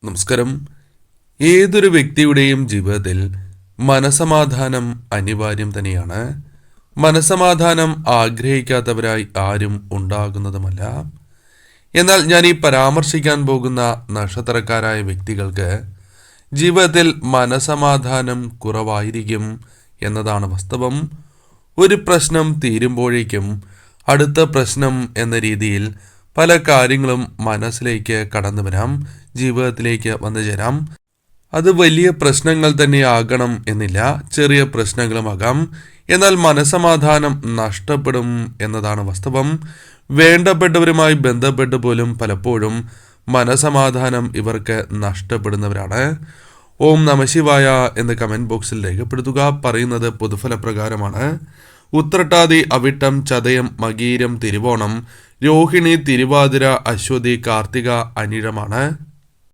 നമസ്കാരം. ഏതൊരു വ്യക്തിയുടെയും ജീവിതത്തിൽ മനസമാധാനം അനിവാര്യം തന്നെയാണ്. മനസമാധാനം ആഗ്രഹിക്കാത്തവരായി ആരും ഉണ്ടാകുന്നതുമല്ല. എന്നാൽ ഞാൻ ഈ പരാമർശിക്കാൻ പോകുന്ന നക്ഷത്രക്കാരായ വ്യക്തികൾക്ക് ജീവിതത്തിൽ മനസമാധാനം കുറവായിരിക്കും എന്നതാണ് വാസ്തവം. ഒരു പ്രശ്നം തീരുമ്പോഴേക്കും അടുത്ത പ്രശ്നം എന്ന രീതിയിൽ പല കാര്യങ്ങളും മനസ്സിലേക്ക് കടന്നു വരാം, ജീവിതത്തിലേക്ക് വന്നു ചേരാം. അത് വലിയ പ്രശ്നങ്ങൾ തന്നെ ആകണം എന്നില്ല, ചെറിയ പ്രശ്നങ്ങളുമാകാം. എന്നാൽ മനസമാധാനം നഷ്ടപ്പെടും എന്നതാണ് വാസ്തവം. വേണ്ടപ്പെട്ടവരുമായി ബന്ധപ്പെട്ട് പോലും പലപ്പോഴും മനസമാധാനം ഇവർക്ക് നഷ്ടപ്പെടുന്നവരാണ്. ഓം നമഃശിവായ എന്ന് കമൻറ്റ് ബോക്സിൽ രേഖപ്പെടുത്തുക. പറയുന്നത് പൊതുഫലപ്രകാരമാണ്. ഉത്രട്ടാതി, അവിട്ടം, ചതയം, മകീരം, തിരുവോണം, രോഹിണി, തിരുവാതിര, അശ്വതി, കാർത്തിക, അനിഴമാണ്.